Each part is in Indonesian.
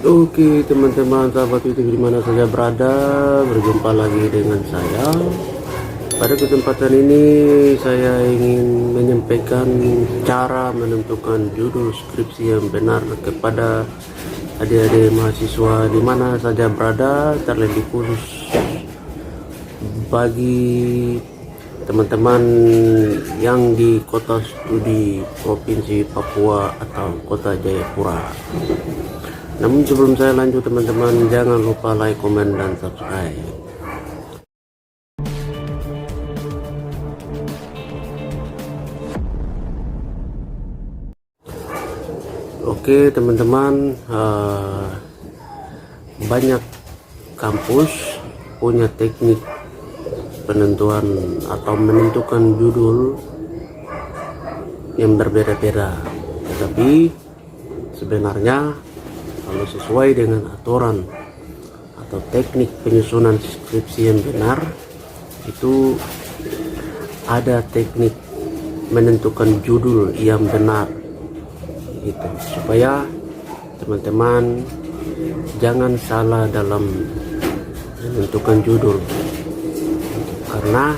Oke teman-teman, sahabat YouTube dimana saja berada, berjumpa lagi dengan saya. Pada kesempatan ini saya ingin menyampaikan cara menentukan judul skripsi yang benar kepada adik-adik mahasiswa dimana saja berada, terlebih khusus bagi teman-teman yang di kota studi Provinsi Papua atau kota Jayapura. Namun sebelum saya lanjut teman-teman, jangan lupa like, komen, dan subscribe. Oke teman-teman, banyak kampus punya teknik penentuan atau menentukan judul yang berbeda-beda, tetapi sebenarnya kalau sesuai dengan aturan atau teknik penyusunan skripsi yang benar, itu ada teknik menentukan judul yang benar gitu, supaya teman-teman jangan salah dalam menentukan judul. Karena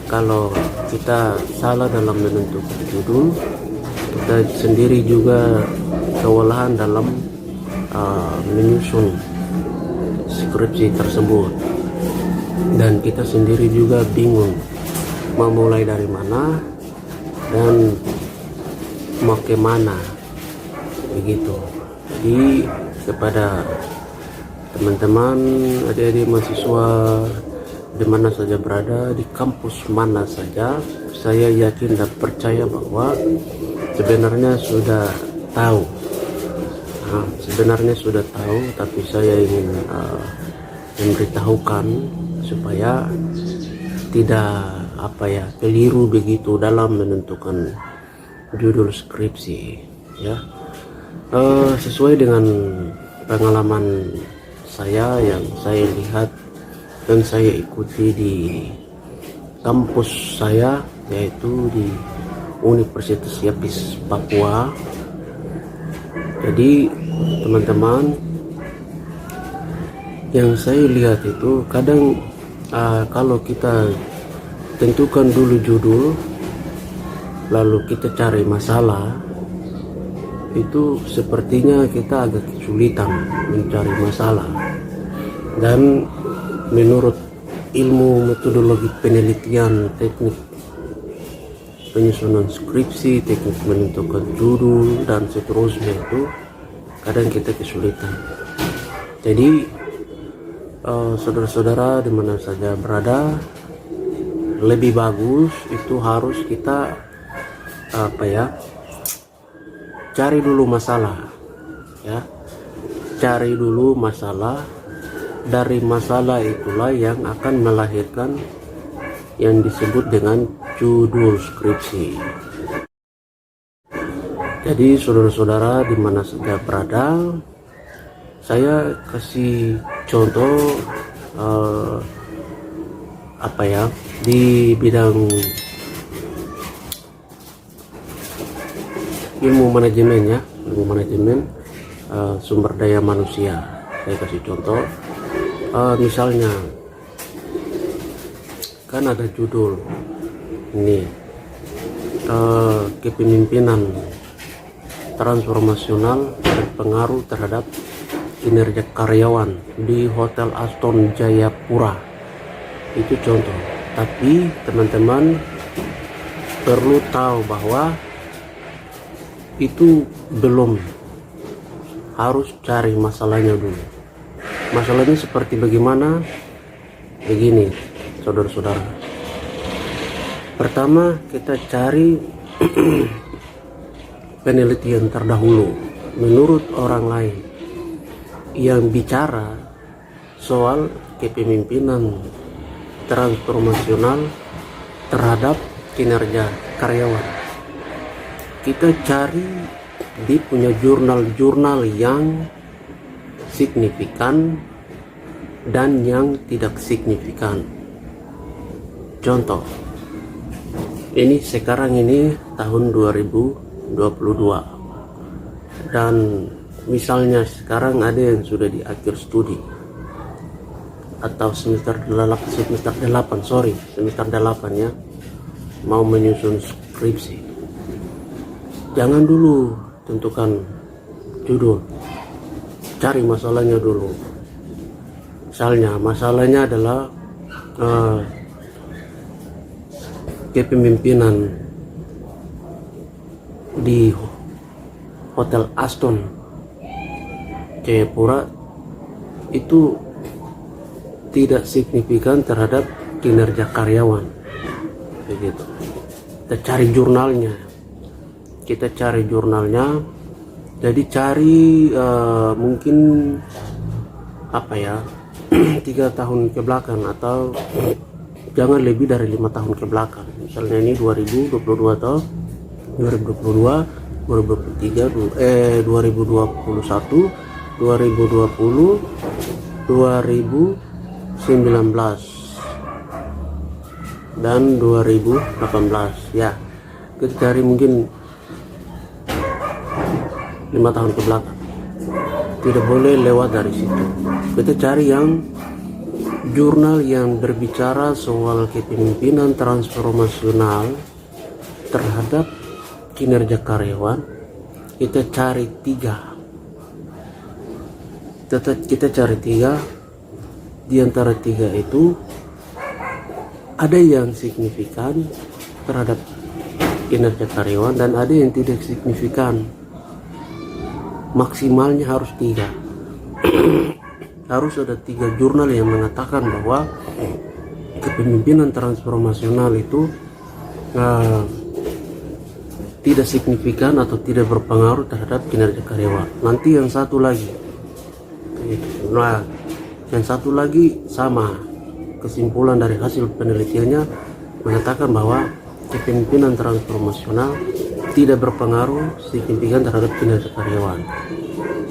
kalau kita salah dalam menentukan judul, kita sendiri juga kewalahan dalam menyusun skripsi tersebut, dan kita sendiri juga bingung mau mulai dari mana dan mau kemana begitu. Jadi kepada teman-teman adik-adik mahasiswa di mana saja berada, di kampus mana saja, saya yakin dan percaya bahwa sebenarnya sudah tahu. Sebenarnya sudah tahu, tapi saya ingin memberitahukan supaya tidak keliru begitu dalam menentukan judul skripsi, ya. Sesuai dengan pengalaman saya yang saya lihat dan saya ikuti di kampus saya, yaitu di Universitas Yapis Papua. Jadi teman-teman, yang saya lihat itu kadang kalau kita tentukan dulu judul lalu kita cari masalah, itu sepertinya kita agak kesulitan mencari masalah. Dan menurut ilmu metodologi penelitian, teknik penyusunan skripsi, teknik menentukan judul, dan seterusnya, itu kadang kita kesulitan. Jadi saudara-saudara di mana saja berada, lebih bagus itu harus kita cari dulu masalah, ya. Cari dulu masalah. Dari masalah itulah yang akan melahirkan yang disebut dengan judul skripsi. Jadi saudara-saudara di mana saja berada, saya kasih contoh di bidang ilmu manajemen, ya, ilmu manajemen sumber daya manusia. Saya kasih contoh, misalnya kan ada judul ini, kepemimpinan transformasional berpengaruh terhadap kinerja karyawan di Hotel Aston Jayapura. Itu contoh. Tapi teman-teman perlu tahu bahwa itu belum, harus cari masalahnya dulu. Masalahnya seperti bagaimana? Begini saudara-saudara, pertama kita cari penelitian terdahulu menurut orang lain yang bicara soal kepemimpinan transformasional terhadap kinerja karyawan. Kita cari di punya jurnal-jurnal yang signifikan dan yang tidak signifikan. Contoh, ini sekarang ini tahun 2022 dan misalnya sekarang ada yang sudah di akhir studi atau semester 8 ya, mau menyusun skripsi, jangan dulu tentukan judul, cari masalahnya dulu. Misalnya masalahnya adalah kepemimpinan di Hotel Aston Jayapura itu tidak signifikan terhadap kinerja karyawan, begitu. Kita cari jurnalnya, jadi cari mungkin 3 tahun ke belakang, atau jangan lebih dari 5 tahun ke belakang. Misalnya ini 2022 atau 2022, 2023, 2021, 2020, 2019 dan 2018 ya. Kita cari mungkin 5 tahun ke belakang, tidak boleh lewat dari situ. Kita cari yang jurnal yang berbicara soal kepemimpinan transformasional terhadap kinerja karyawan. Kita cari 3. Kita cari 3. Di antara 3 itu ada yang signifikan terhadap kinerja karyawan dan ada yang tidak signifikan. Maksimalnya harus 3. Harus ada 3 jurnal yang mengatakan bahwa kepemimpinan transformasional itu tidak signifikan atau tidak berpengaruh terhadap kinerja karyawan. Nanti yang satu lagi, yang satu lagi sama, kesimpulan dari hasil penelitiannya mengatakan bahwa kepemimpinan transformasional tidak berpengaruh signifikan terhadap kinerja karyawan.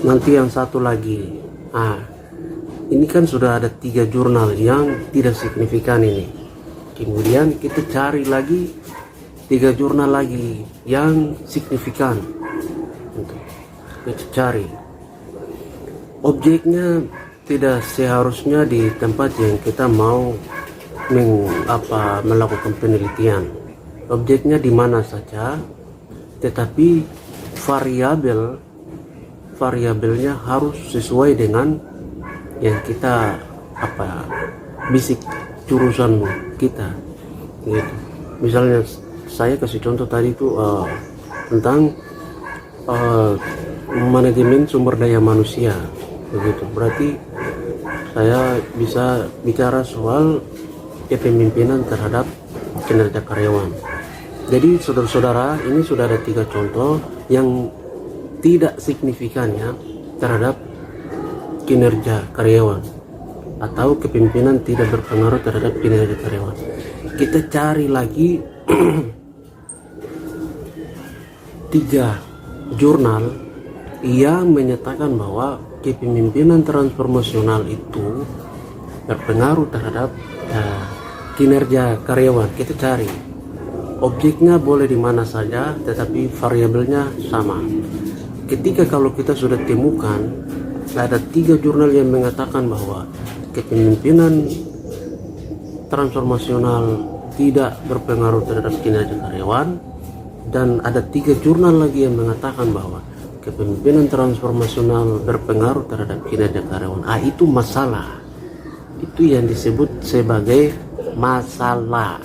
Nanti yang satu lagi, ini kan sudah ada 3 jurnal yang tidak signifikan ini. Kemudian kita cari lagi 3 jurnal lagi yang signifikan. Kita cari. Objeknya tidak seharusnya di tempat yang kita mau melakukan penelitian. Objeknya di mana saja, tetapi variabelnya harus sesuai dengan yang kita bisik jurusan kita gitu. Misalnya saya kasih contoh tadi itu tentang manajemen sumber daya manusia begitu. Berarti saya bisa bicara soal kepemimpinan terhadap kinerja karyawan. Jadi saudara-saudara, ini sudah ada 3 contoh yang tidak signifikannya terhadap kinerja karyawan atau kepemimpinan tidak berpengaruh terhadap kinerja karyawan. Kita cari lagi 3 jurnal yang menyatakan bahwa kepemimpinan transformasional itu berpengaruh terhadap kinerja karyawan. Kita cari objeknya boleh di mana saja, tetapi variabelnya sama. Ketika kalau kita sudah temukan ada 3 jurnal yang mengatakan bahwa kepemimpinan transformasional tidak berpengaruh terhadap kinerja karyawan, dan ada 3 jurnal lagi yang mengatakan bahwa kepemimpinan transformasional berpengaruh terhadap kinerja karyawan, itu masalah. Itu yang disebut sebagai masalah.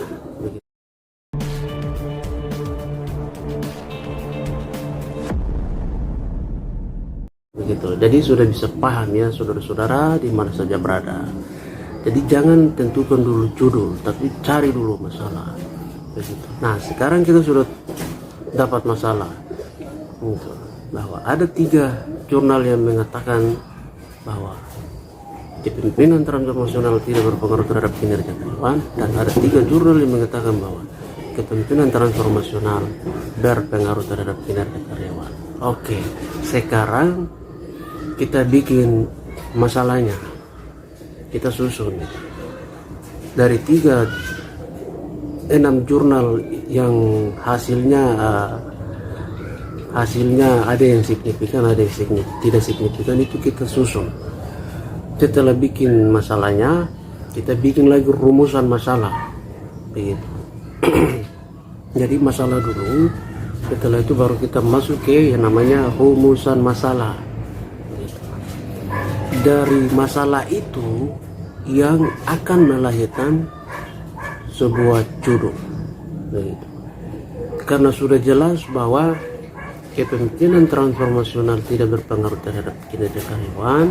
Begitu. Jadi sudah bisa paham ya saudara-saudara di mana saja berada. Jadi jangan tentukan dulu judul, tapi cari dulu masalah. Begitu. Nah, sekarang kita sudah dapat masalah. Begitu. Bahwa ada 3 jurnal yang mengatakan bahwa kepemimpinan transformasional tidak berpengaruh terhadap kinerja karyawan, dan ada 3 jurnal yang mengatakan bahwa kepemimpinan transformasional berpengaruh terhadap kinerja karyawan. Oke, sekarang kita bikin masalahnya, kita susun dari 6 jurnal yang hasilnya hasilnya ada yang signifikan, ada yang tidak signifikan, itu kita susun. Setelah bikin masalahnya, kita bikin lagi rumusan masalah, begitu. Jadi masalah dulu, setelah itu baru kita masuk ke yang namanya rumusan masalah. Dari masalah itu yang akan melahirkan sebuah judul, begitu. Karena sudah jelas bahwa kepemimpinan transformasional tidak berpengaruh terhadap kinerja karyawan,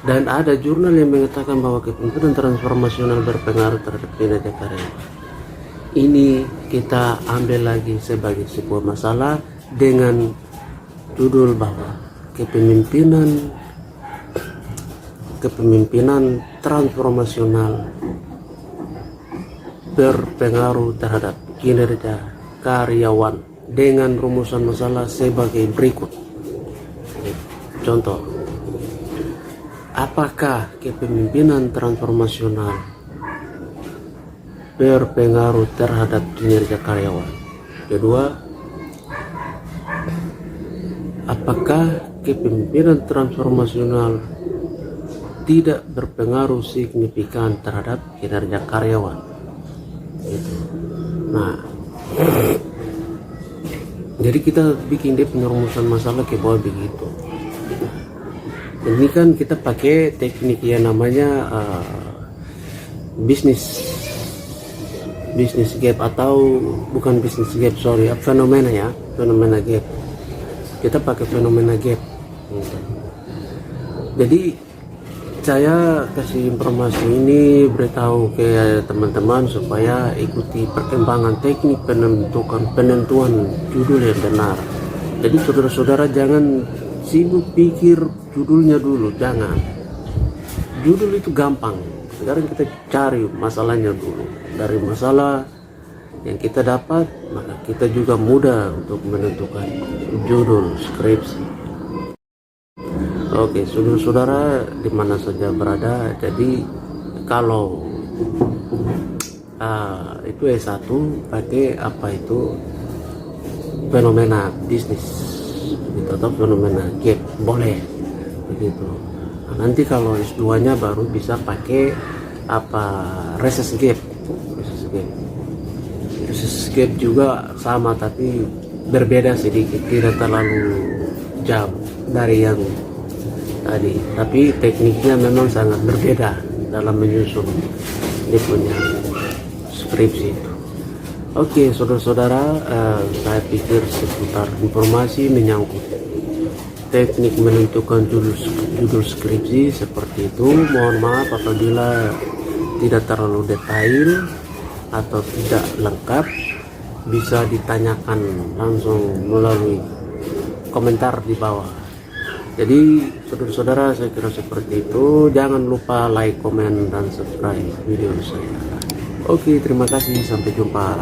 dan ada jurnal yang mengatakan bahwa kepemimpinan transformasional berpengaruh terhadap kinerja karyawan. Ini kita ambil lagi sebagai sebuah masalah dengan judul bahwa kepemimpinan transformasional berpengaruh terhadap kinerja karyawan, dengan rumusan masalah sebagai berikut. Contoh, apakah kepemimpinan transformasional berpengaruh terhadap kinerja karyawan? Kedua, apakah kepemimpinan transformasional tidak berpengaruh signifikan terhadap kinerja karyawan? Gitu. Nah, jadi kita bikin dia pengerumusan masalah ke bawah begitu. Ini kan kita pakai teknik yang namanya business gap, atau bukan business gap, sorry, fenomena gap. Kita pakai fenomena gap. Jadi saya kasih informasi ini, beritahu ke teman-teman supaya ikuti perkembangan teknik penentuan judul yang benar. Jadi saudara-saudara jangan sibuk pikir judulnya dulu, jangan. Judul itu gampang. Sekarang kita cari masalahnya dulu. Dari masalah yang kita dapat, maka kita juga mudah untuk menentukan judul skripsi. Oke, saudara-saudara di mana saja berada, jadi kalau itu S1 pakai apa itu fenomena bisnis gitu, atau fenomena gap, boleh begitu. Nah, nanti kalau S2 nya baru bisa pakai apa, reses gap juga sama tapi berbeda sedikit, tidak terlalu jauh dari yang tadi, tapi tekniknya memang sangat berbeda dalam menyusun dia punya skripsi itu. Oke, saudara-saudara, saya pikir seputar informasi menyangkut teknik menentukan judul skripsi seperti itu. Mohon maaf apabila tidak terlalu detail atau tidak lengkap, bisa ditanyakan langsung melalui komentar di bawah. Jadi saudara-saudara, saya kira seperti itu. Jangan lupa like, komen, dan subscribe video saya. Oke, terima kasih. Sampai jumpa.